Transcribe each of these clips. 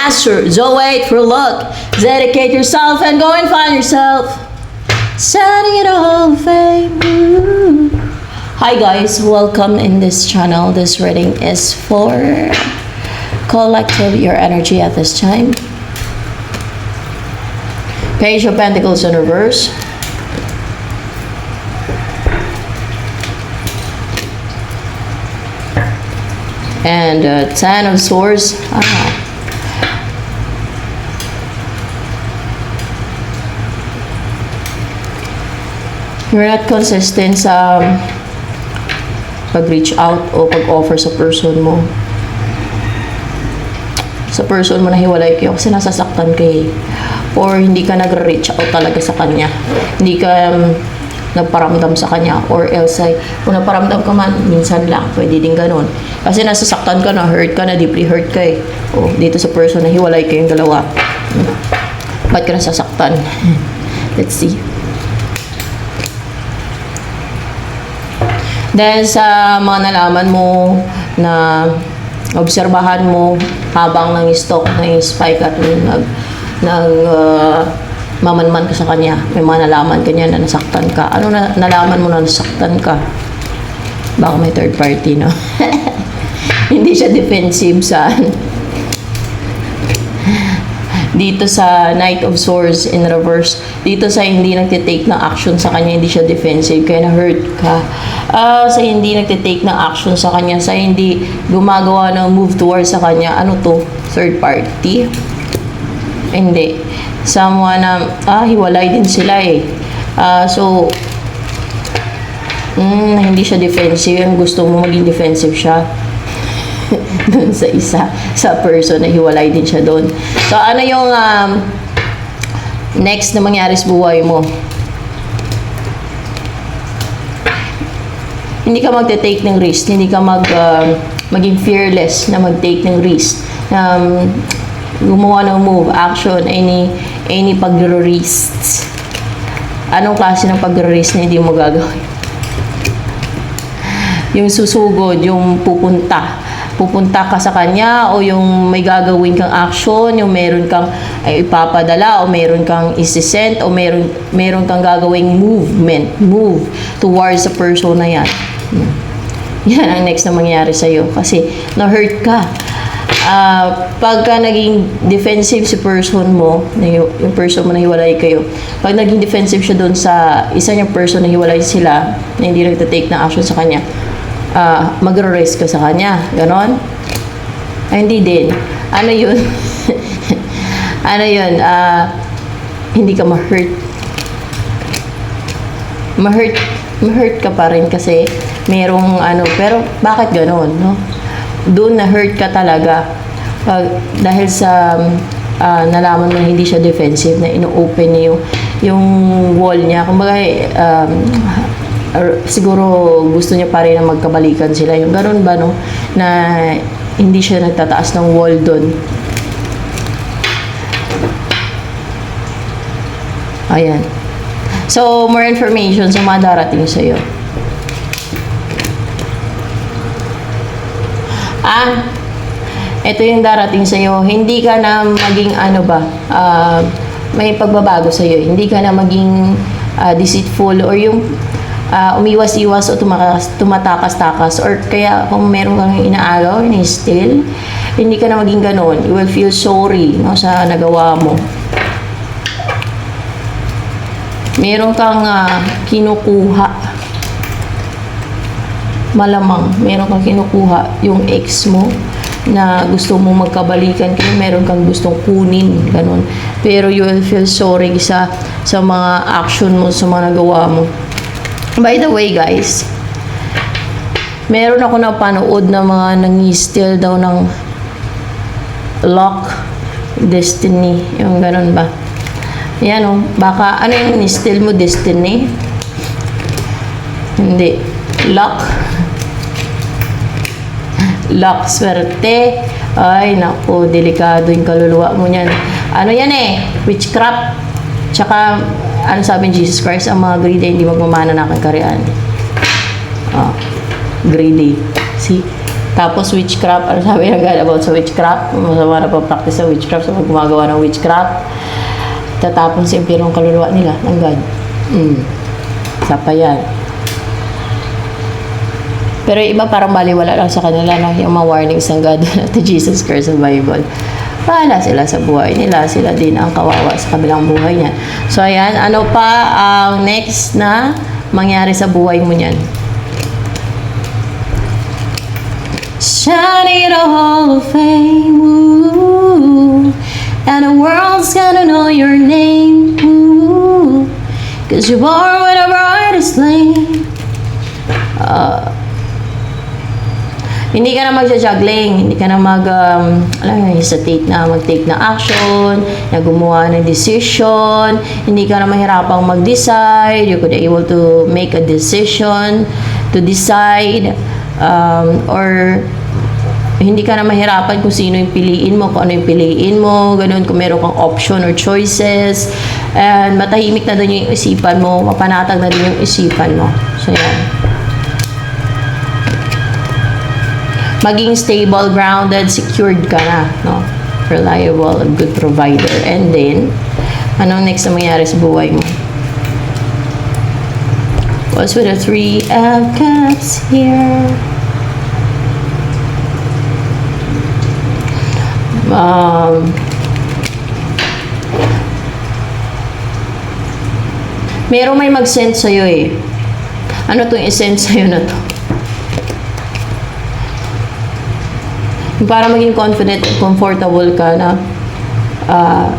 Master, don't wait for luck. Dedicate yourself and go and find yourself. Setting it all fame. Hi guys, welcome in this channel. This reading is for collective your energy at this time. Page of Pentacles in reverse. And Ten of Swords. You're not consistent sa pag-reach out o pag-offer sa person mo. Sa person mo na hiwalay kayo kasi nasasaktan kayo. Or hindi ka nag-reach out talaga sa kanya. Hindi ka nagparamdam sa kanya, or else ay kung nagparamdam ka man, minsan lang, pwede din ganun. Kasi nasasaktan ka na, hurt ka na, deeply hurt ka eh. O, dito sa person na hiwalay kayong dalawa. Ba't ka nasasaktan? Let's see. Dahil sa mga nalaman mo na obserbahan mo habang nang-stalk, nang-spike at mamanman ka sa kanya, may mga nalaman kanya na nasaktan ka. Ano na nalaman mo na nasaktan ka? Baka may third party, no? Hindi siya defensive sa dito sa Knight of Swords in reverse. Dito sa hindi nagtitake ng action sa kanya, hindi siya defensive, kaya na-hurt ka. Sa hindi nagtitake ng action sa kanya, sa hindi gumagawa ng move towards sa kanya, ano to? Third party? Hindi. Someone na, hiwalay din sila eh. So, hindi siya defensive. Ang gusto mo maging defensive siya. Doon sa isa. Sa person na hiwalay din siya doon. So, ano yung next na mangyari sa buhay mo? Hindi ka magte-take ng risk. Hindi ka maging fearless na mag-take ng risk. Gumawa ng move, action, any pag-risk. Anong klase ng pag-risk na hindi mo gagawin? Yung susugod, yung pupunta ka sa kanya, o yung may gagawin kang action, yung meron kang ipapadala, o meron kang isisend, o meron kang gagawing move towards sa person na yan. Yan ang next na mangyari sa'yo kasi na-hurt ka. Pagka naging defensive si person mo, yung person mo na hiwalay kayo, pag naging defensive siya doon sa isa niyang person na hiwalay sila, na hindi nagtatake na action sa kanya, magre-risk ka sa kanya. Ganon? Ay, hindi din. Ano yun? Ano yun? Hindi ka ma-hurt. Ma-hurt ka pa rin kasi merong pero bakit ganon, no? Doon na-hurt ka talaga dahil sa nalaman mo hindi siya defensive, na ino-open niya yung wall niya. Kumbaga, siguro gusto niya pa rin na magkabalikan sila. Yung gano'n ba, no? Na hindi siya nagtataas ng wall doon. Ayan. So, more information sa mga darating sa'yo. Ito yung darating sa'yo. Hindi ka na maging may pagbabago sa'yo. Hindi ka na maging deceitful, or yung umiwas-iwas o tumatakas-takas, or kaya kung meron kang inaagaw, ini-steal, hindi ka na maging ganon. You will feel sorry, no, sa nagawa mo. Meron kang kinukuha. Malamang meron kang kinukuha yung ex mo na gusto mo magkabalikan kayo, meron kang gustong kunin, ganun. Pero you will feel sorry sa mga action mo, sa mga nagawa mo. By the way guys, meron ako napanood na mga nangi-steal daw ng luck, destiny, yung ganun ba? Yan o, baka ano yung ni-steal mo, destiny? Hindi. Luck. Luck, swerte. Ay, naku, delikado yung kaluluwa mo niyan. Ano yan eh? Witchcraft. Tsaka, ano sabi ni Jesus Christ, ang mga greedy hindi magmamana ng karian. Greedy. See? Tapos witchcraft, ano sabi na agad about sa witchcraft? Masama na pa-practice sa witchcraft sa mga gumagawa ng witchcraft. Tatapon sa impyerno ang kaluluwa nila ng God. Isa pa yan. Pero yung iba parang baliwala lang sa kanila na yung mga warnings ng God at Jesus Christ sa Bible. Bahala sila sa buhay nila. Sila din ang kawawa sa kabilang buhay niya. So ayan, ano pa ang next na mangyari sa buhay mo niyan? Shining in a hall of fame, ooh, and the world's gonna know your name, ooh, 'cause you're born with a brightest flame. Hindi ka na magja-juggling, hindi ka na hesitate na mag-take na action, na gumawa ng decision, hindi ka na mahirapang mag-decide, you could able to make a decision, to decide, or hindi ka na mahirapan kung sino yung piliin mo, kung ano yung piliin mo, ganun, kung meron kang option or choices, and matahimik na din yung isipan mo, mapanatag na din yung isipan mo. So, yan. Maging stable, grounded, secured ka na, no? Reliable, a good provider. And then, anong next na mangyari sa buhay mo? What's with the 3 of Cups here? Merong may mag-send sa'yo eh. Ano itong i-send sa'yo na to? Para maging confident at comfortable ka na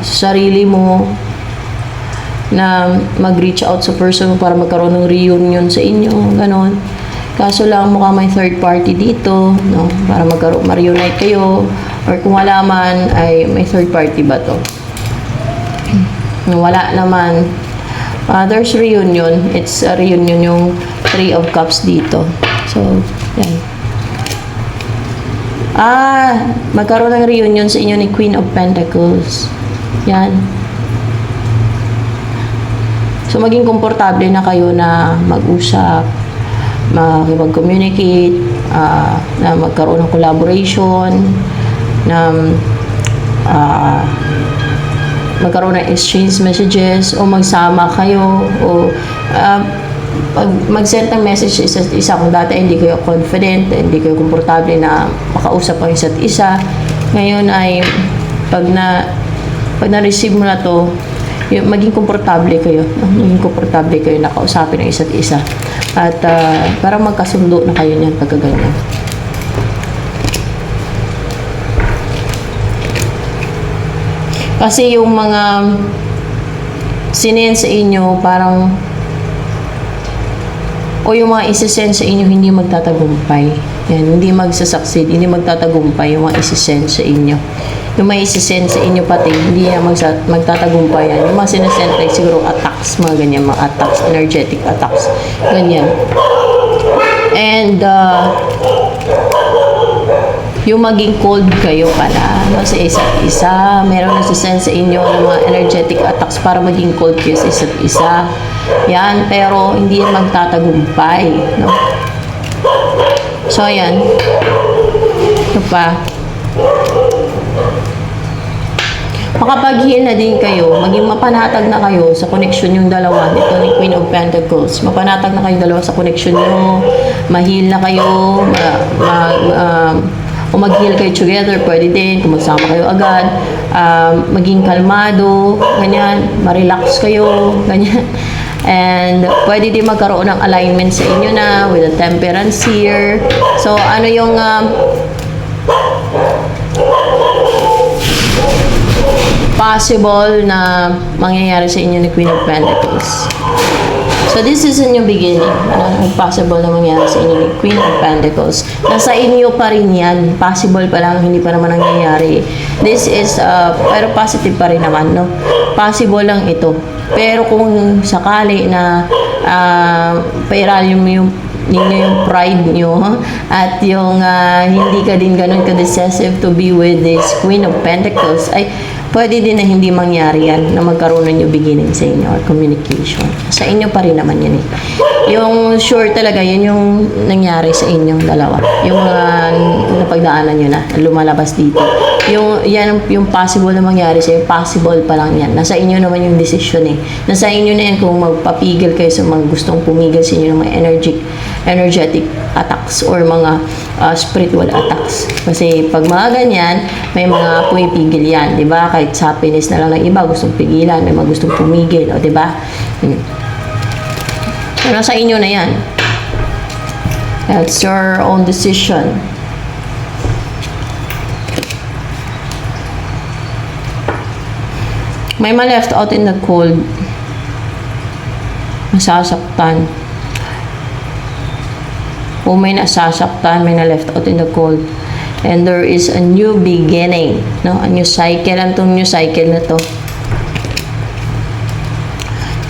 sa sarili mo, na mag-reach out sa person para magkaroon ng reunion sa inyo, ganon. Kaso lang mukhang may third party dito, no? Para ma-reunite kayo, or kung wala man, ay may third party ba to? Wala naman. There's reunion. It's a reunion yung 3 of Cups dito. So, yan. Magkaroon ng reunion sa inyo ni Queen of Pentacles. Yan. So, maging komportable na kayo na mag-usap, mag-communicate, na magkaroon ng collaboration, na magkaroon ng exchange messages, o magsama kayo, o mag-send ng message sa isa't isa. Kung dati hindi kayo confident, hindi kayo komportable na makausap ang isa't isa, ngayon ay pag na-receive mo na to, maging komportable kayo, na kausapin ang isa't isa, at parang magkasundo na kayo niyan pagkaganyan. Kasi yung mga sinend sa inyo, parang, o yung mga isisend sa inyo, hindi magtatagumpay. Yan, hindi magsasucceed, hindi magtatagumpay yung mga isisend sa inyo. Yung mga isisend sa inyo pati, hindi na magtatagumpay yan. Yung mga sinasend, like siguro attacks, mga ganyan, mga attacks, energetic attacks, ganyan. And, yung maging cold kayo pala, no, sa isa't isa. Meron nagsisend sa inyo ng mga energetic attacks para maging cold kayo sa isa't isa. Yan, pero hindi yan magtatagumpay, no? So, ayan. Ito pa. Makapag-heal na din kayo, maging mapanatag na kayo sa connection yung dalawa. Ito ni Queen of Pentacles. Mapanatag na kayong dalawa sa connection nyo. Ma-heal na kayo. Kung mag-heal kayo together, pwede din. Kung magsama kayo agad, maging kalmado, ganyan, ma-relax kayo, ganyan. And pwede din magkaroon ng alignment sa inyo na with the temperance here. So, ano yung possible na mangyayari sa inyo ni Queen of Pentacles? So, this is a new beginning. Ano possible na mangyari sa inyo ni Queen of Pentacles? Nasa inyo pa rin yan. Possible pa lang, hindi pa naman nangyayari. This is, pero positive pa rin naman, no? Possible lang ito. Pero kung sakali na pairalyo mo yung ninyo yung pride nyo at yung hindi ka din ganun ka-decisive to be with this Queen of Pentacles, ay pwede din na hindi mangyari yan, na magkaroon ng new beginning sa inyo or communication. Sa inyo pa rin naman yan eh. Yung sure talaga, yun yung nangyari sa inyong dalawa. Yung mga napagdaanan nyo na, lumalabas dito. Yung possible na mangyari sa'yo, possible pa lang yan. Nasa inyo naman yung decision eh. Nasa inyo na yan kung magpapigil kayo sa mga gustong pumigil sa inyo ng mga energetic attacks or mga spiritual attacks. Kasi pag mga ganyan, may mga pumipigil yan, di ba? Kahit sa happiness na lang ng iba, gustong pigilan, may mga gustong pumigil, o di ba? So, nasa inyo na yan. That's your own decision. May ma-left out in the cold. Masasaktan. O may nasasaktan, may na-left out in the cold. And there is a new beginning. No? A new cycle. Antong new cycle na to.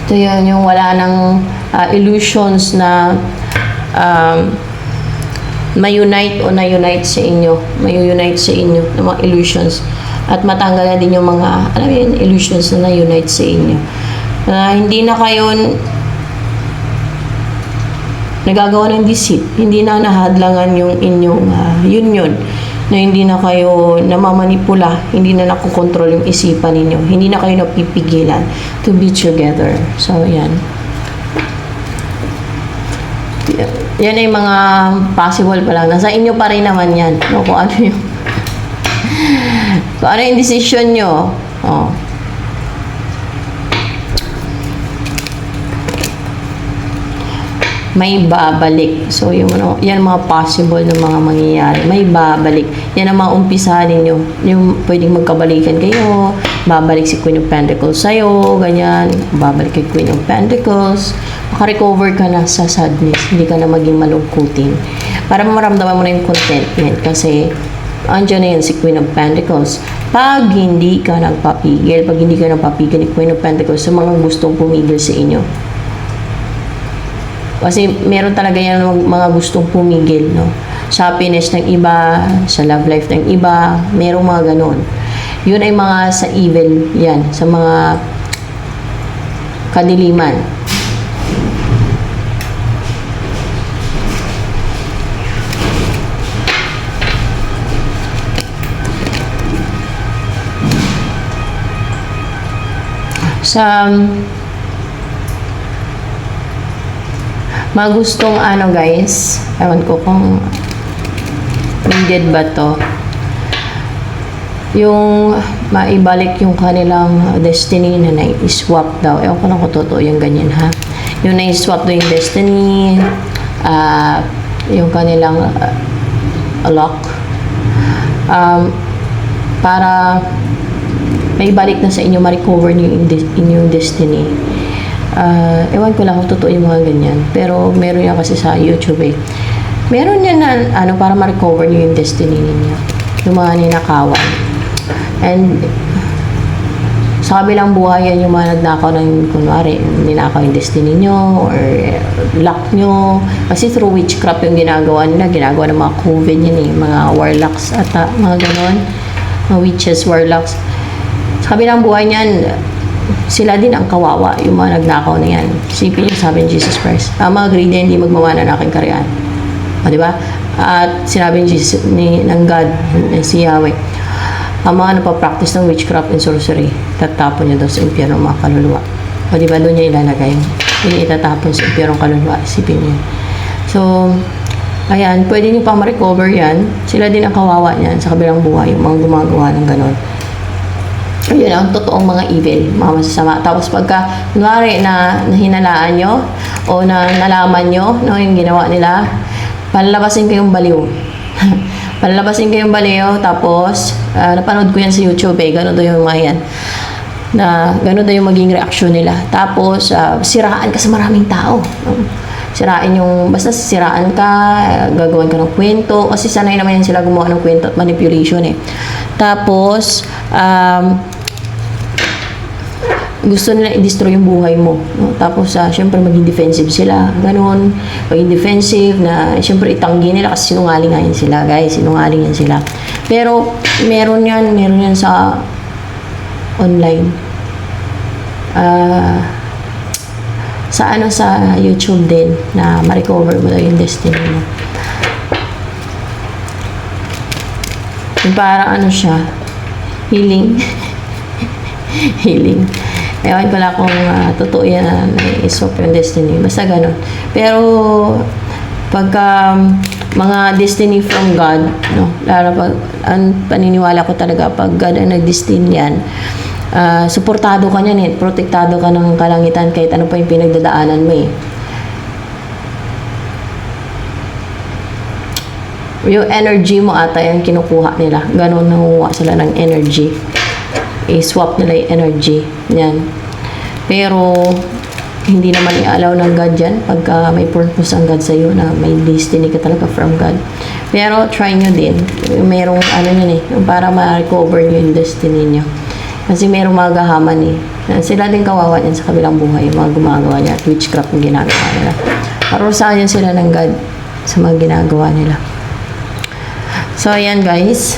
Ito yun, yung wala ng illusions na may-unite o na-unite sa inyo. May-unite sa inyo ng mga illusions. At matanggal na din yung mga, alam yun, illusions na na-unite sa inyo. Hindi na kayo nagagawa ng deceit. Hindi na nahadlangan yung inyong union. Na hindi na kayo namamanipula. Hindi na nakokontrol yung isipan ninyo. Hindi na kayo napipigilan to be together. So, yan. Yan ay mga possible pa lang. Nasa inyo pa rin naman yan. No? Kung ano yung kung ano yung decision nyo. Oh. May babalik. So, yung, yan mga possible na mga mangyayari. May babalik. Yan ang mga umpisahan ninyo. Yung pwedeng magkabalikan kayo. Babalik si Queen of Pentacles sa'yo. Ganyan. Babalik kay Queen of Pentacles. Makarecover ka na sa sadness. Hindi ka na maging malungkutin. Para maramdaman mo na yung contentment. Kasi, andyan na yan si Queen of Pentacles. Pag hindi ka nagpapigil, ni Queen of Pentacles sa mga gustong pumigil sa inyo. Kasi meron talaga yan mga gustong pumigil, no? Sa happiness ng iba, sa love life ng iba, merong mga ganon. Yun ay mga sa evil yan, sa mga kadiliman. Sa magustong ano guys, ewan ko kung needed ba to, yung maibalik yung kanilang destiny na na-swap daw. Ewan ko lang kung totoo yung ganyan ha. Yung na-swap daw yung destiny, yung kanilang lock, para may balik na sa inyo, ma-recover niyo inyong destiny. Ewan ko lang kung totoo yung mga ganyan. Pero meron yan kasi sa YouTube eh. Meron yan na para ma-recover niyo yung destiny ninyo. Yung mga ninakawan. And sa kabilang buhay yan yung mga nagnakaw ng, kunwari, ninakaw yung destiny nyo or luck nyo. Kasi through witchcraft yung ginagawa nila. Ginagawa ng mga coven yan eh. Mga warlocks at mga ganon. Mga witches, warlocks. Sa kabilang buhay niyan, sila din ang kawawa, yung mga nagnakaw na yan. Isipin niyo, sabi ni Jesus Christ, mga greedy hindi magmamana ng aking karyaan. O, diba? At sinabi ni Jesus, ng God, si Yahweh, ang mga napapractice ng witchcraft and sorcery, tatapon niya daw sa impyerno mga kaluluwa. O, diba? Doon niya ilalagay. Hindi itatapon sa impyerno kaluluwa. Isipin niyo. So, ayan, pwede niyo pa ma-recover yan. Sila din ang kawawa niyan sa kabilang buhay, yung mga gumagawa ng ganon. Yun ang totoong mga evil, mga masasama. Tapos pagka, kunwari na hinalaan nyo o na nalaman nyo, no, yung ginawa nila, palalabasin kayong baliw. Palalabasin kayong baliw, tapos, napanood ko yan sa YouTube eh, gano'n daw yung mga yan. Na gano'n daw yung maging reaksyon nila. Tapos, siraan ka sa maraming tao. Sirain yung, basta siraan ka, gagawin ka ng kwento, kasi sanay naman yan sila gumawa ng kwento at manipulation eh. Tapos, gusto nila i-destroy yung buhay mo. No? Tapos, syempre, maging defensive sila. Ganon. Maging defensive na, syempre, itanggi nila kasi sinungaling nga yan sila, guys. Sinungaling yan sila. Pero, meron yan sa online. Sa YouTube din na ma-recover mo daw yung destiny mo. Yung parang siya, healing. Healing. Ewan ko lang kung totoo yan na i-swap yung destiny. Basta ganun. Pero, pagka mga destiny from God, no? Lalo pag, ang paniniwala ko talaga, pag God ang nag-destiny yan, suportado ka niyan eh. Protektado ka ng kalangitan kahit ano pa yung pinagdadaanan mo eh. Yung energy mo ata yung kinukuha nila. Ganun nanguha sila ng energy. I-swap nila yung energy. Yan. Pero, hindi naman i-allow ng God yan pagka may purpose ang God sa'yo na may destiny ka talaga from God. Pero, try nyo din. Merong yan eh. Para ma-recover nyo yung destiny nyo. Kasi merong mga gahaman eh. Sila din kawawa yan sa kabilang buhay. Yung mga gumagawa niya at witchcraft yung ginagawa nila. Parusahan yan sila ng God sa mga ginagawa nila. So, ayan guys.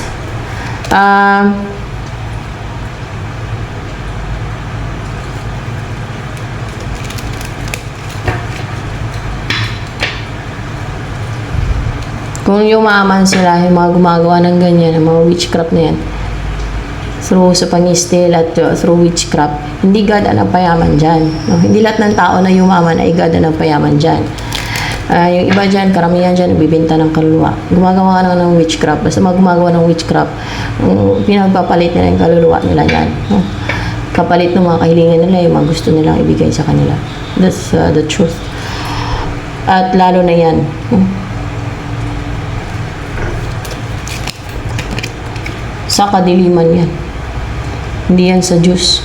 Kung yumaman sila, yung mga gumagawa ng ganyan, yung mga witchcraft na yan, through sa pangistil at through witchcraft, hindi God ang payaman dyan. No? Hindi lahat ng tao na yumaman ay God ang payaman dyan. Yung iba dyan, karamihan dyan, nagbibinta ng kaluluwa. Gumagawa na ng witchcraft. Basta gumagawa ng witchcraft, pinagpapalit nila yung kaluluwa nila dyan. No? Kapalit ng mga kahilingan nila, yung mga gusto nilang ibigay sa kanila. That's the truth. At lalo na yan. No? Sa kadiliman yan. Hindi yan sa Diyos.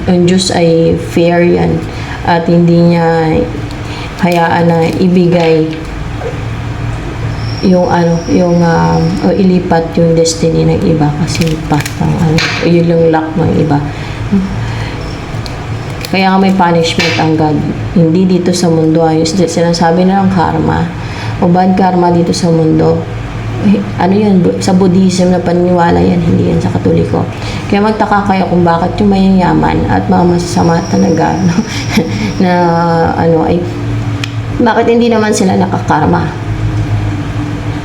Ang Diyos ay fair yan. At hindi niya hayaan na ibigay yung o ilipat yung destiny ng iba kasi yun yung luck ng iba. Kaya nga may punishment ang God. Hindi dito sa mundo. Sinasabi na ng karma o bad karma dito sa mundo. Yan, sa Buddhism na paniniwala yan, hindi yan sa Katoliko. Kaya magtaka kayo kung bakit yung mayayaman at mga masasama talaga na ay bakit hindi naman sila nakakarma?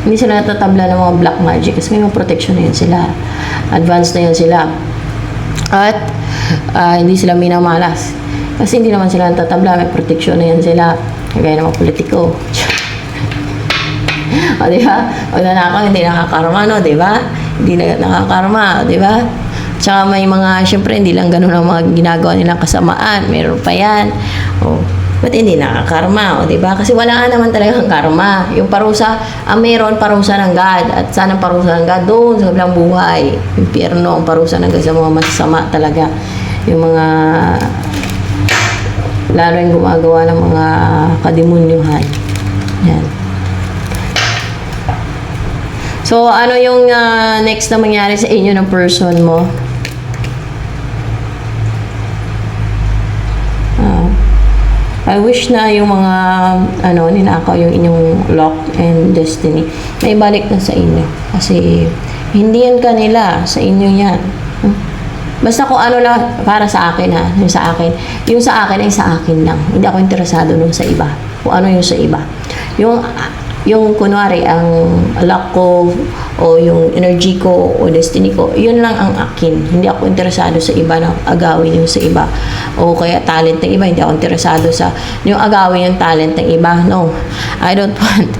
Hindi sila natatabla ng mga black magic kasi may mga protection na yan sila. Advanced na yan sila. At hindi sila minamalas. Kasi hindi naman sila natatabla, may protection na yan sila. Kagaya ng mga politiko. O, diba? O, hindi nakakarma, no? Diba? Hindi nakakarma, diba? Tsaka may mga, syempre, hindi lang ganun ang mga ginagawa nilang kasamaan. Meron pa yan. O, ba't hindi nakakarma? O, diba? Kasi wala naman talagang karma. Yung parusa, meron parusa ng God. At sana parusa ng God doon sa kabilang buhay. Impyerno, ang parusa ng God sa mga masasama talaga. Yung mga, lalo yung gumagawa ng mga kadimunyuhan. Yan. So, ano yung next na mangyari sa inyo ng person mo? I wish na yung mga, ninakaw yung inyong luck and destiny, may balik na sa inyo. Kasi, hindi yan kanila, sa inyo yan. Basta kung ano lang, para sa akin yung sa akin. Yung sa akin ay sa akin lang. Hindi ako interesado nung sa iba. Kung ano yung sa iba. Yung kunwari, ang luck ko o yung energy ko o destiny ko, yun lang ang akin. Hindi ako interesado sa iba na agawin yung sa iba. O kaya talent ng iba, hindi ako interesado sa yung agawin yung talent ng iba. No, I don't want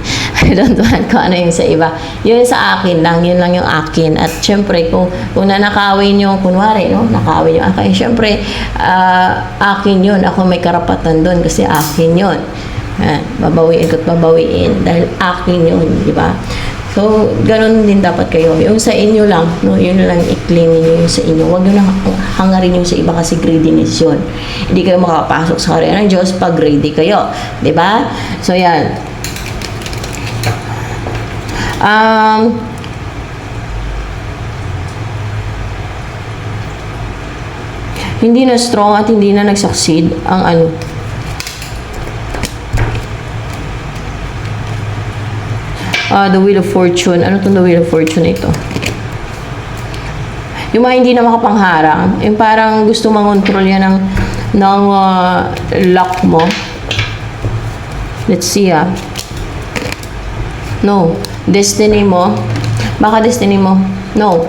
kung ano yung sa iba. Yun sa akin lang, yun lang yung akin. At syempre, kung nanakawin yung, kunwari, no, nakawin yung akin, syempre, akin yun. Ako may karapatan doon kasi akin yun. Babawiin ko't babawiin dahil akin yun, di ba? So, ganun din dapat kayo. Yung sa inyo lang, no, yun lang i-clean niyo yung sa inyo. Huwag nyo na hangarin yung sa iba kasi greediness yun. Hindi kayo makapasok sa karya ng Diyos pag greedy kayo, di ba? So, yan. hindi na strong at hindi na nag-succeed ang ano. The Wheel of Fortune. Ano itong The Wheel of Fortune ito? Yung mga hindi na makapangharang, yung parang gusto mangontrol yan ng luck mo. Let's see No. Destiny mo. Baka destiny mo. No.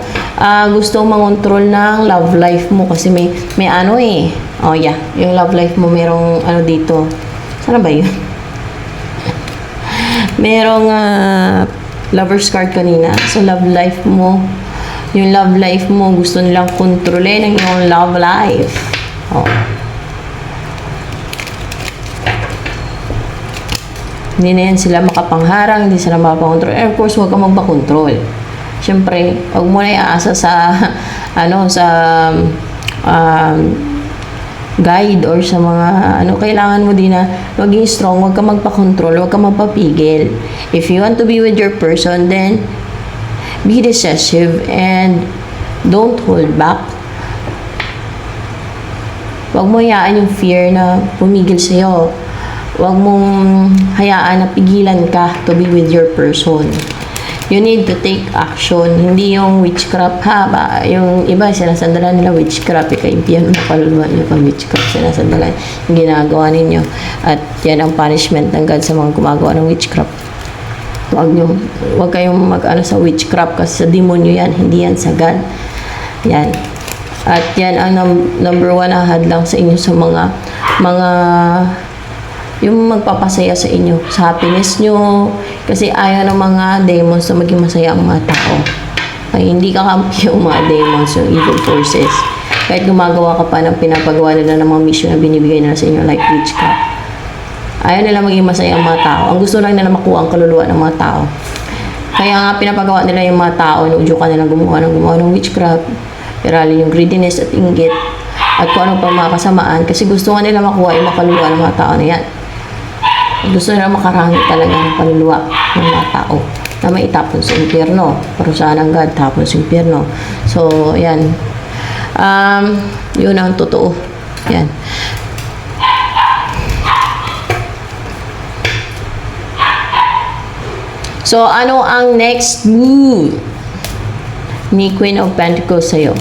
Gusto mangontrol ng love life mo kasi may ano eh. Oh yeah. Yung love life mo merong ano dito. Sana ba yun? Merong lover's card kanina. So love life mo. Yung love life mo, gusto nilang kontrolin ang iyong love life. Oh. Hindi na yan sila makapangharang, hindi sila makapakontrol. And of course, huwag kang magpakontrol. Siyempre, huwag mo na iaasa sa, guide or sa mga, kailangan mo din na maging strong, huwag kang magpakontrol, huwag kang magpapigil. If you want to be with your person, then be decisive and don't hold back. Huwag mo hayaan yung fear na pumigil sa'yo. Huwag mong hayaan na pigilan ka to be with your person. You need to take action. Hindi yung witchcraft yung iba sinasandalan nila witchcraft. Ika-impyano na kaluluwa nyo pag witchcraft sinasandalan yung ginagawa ninyo. At yan ang punishment ng God sa mga gumagawa ng witchcraft. Huwag kayong mag-ano sa witchcraft kasi sa demonyo yan, hindi yan sa God. Yan. At yan ang number one na hadlang sa inyo sa mga yung magpapasaya sa inyo, sa happiness nyo. Kasi ayaw ng mga demons na maging masaya ang mga tao. Ay, hindi kakampi yung mga demons, yung evil forces. Kahit gumagawa ka pa ng pinapagawa nila ng mga mission na binibigay nila sa inyo like witchcraft. Ayaw nila maging masaya ang mga tao. Ang gusto lang nila makuha ang kaluluwa ng mga tao. Kaya nga pinapagawa nila yung mga tao, inuudyo ka nila gumawa ng witchcraft, irali yung greediness at inggit, at kung ano pa mga kasamaan, kasi gusto nga nila makuha yung kaluluwa ng mga tao na yan. Gusto nila makarangit talaga ng kaluluwa ng mga tao na may itapon sa impyerno. Parusahan ng God, tapon sa impyerno. So, yan. Yun ang totoo. Yan. So, ano ang next move ni Queen of Pentacles sa'yo?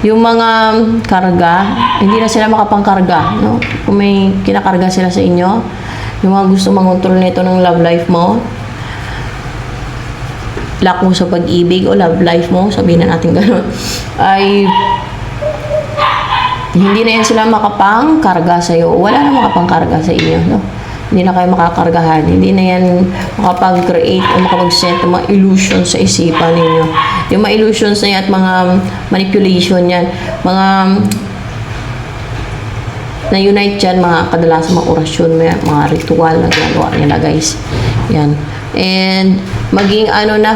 Yung mga karga, hindi na sila makapangkarga, no? Kung may kinakarga sila sa inyo, yung mga gusto mangontrol nito ng love life mo, lack mo sa pag-ibig o love life mo, sabihin na natin gano'n, ay hindi na yan sila makapangkarga sa iyo. Wala na makapangkarga sa inyo, no? Hindi na kayo makakargahan. Hindi na yan makapag-create o makapag-set ng mga illusions sa isipan ninyo. Yung mga illusions na yan at mga manipulation yan, mga na-unite yan, mga kadalasan mga orasyon, mga ritual na ginagawa nila, guys. Yan. And maging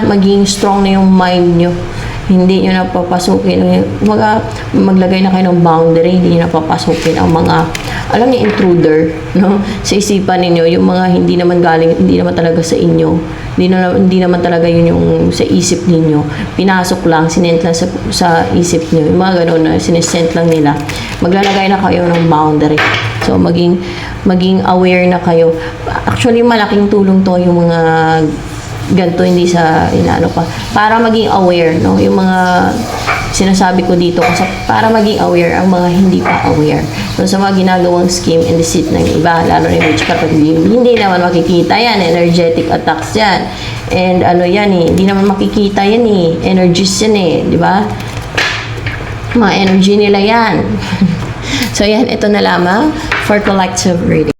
maging strong na yung mind nyo. Hindi nyo napapasukin, maglagay na kayo ng boundary, hindi nyo napapasukin ang mga, alam niyo, intruder, no? Sa isipan ninyo, yung mga hindi naman talaga sa inyo, hindi naman talaga yun yung sa isip ninyo, pinasok lang, sinent lang sa isip niyo, yung mga gano'n na sinesent lang nila, maglalagay na kayo ng boundary. So, maging aware na kayo. Actually, malaking tulong to yung mga ganito, hindi sa inaano pa. Para maging aware, no? Yung mga sinasabi ko dito kasi para maging aware ang mga hindi pa aware. So, sa mga ginagawang scheme and deceit ng iba, lalo na yung witchcraft, hindi naman makikita yan. Energetic attacks yan. And yan hindi naman makikita yan energies yan di ba? Mga energy nila yan. So, yan, ito na lamang for collective reading.